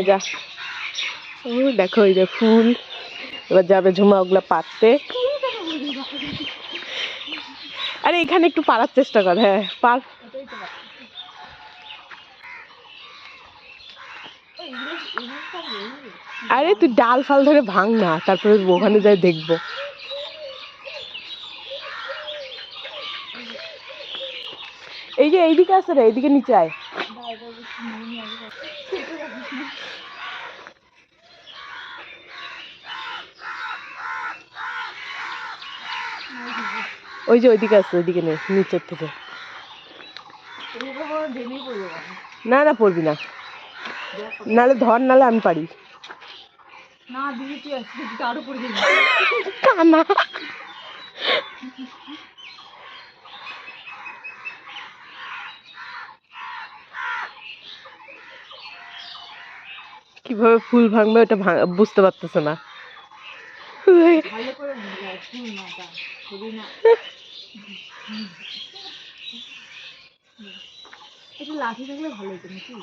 যা ও দেখো এই যে ফুল, এবার যাবে ঝুমা ওগুলা পাততে। আরে এখানে একটু পারার চেষ্টা কর। হ্যাঁ পার। আরে তুই ডাল ফাল ধরে ভাঙ না, তারপরে ওখানে যাই দেখবো। এই যে এইদিকে আছে রে, এইদিকে নিচে আয়। ওই যে ওইদিকে আছে, ওইদিকে নেই, নিচের থেকে। না না পড়বি না, নালে ধর, নালে আমি পারি না। কানা কিভাবে ফুল ভাঙবে ওটা বুঝতে পারতেছে না। লাঠি থাকলে ভালো হতো নাকি।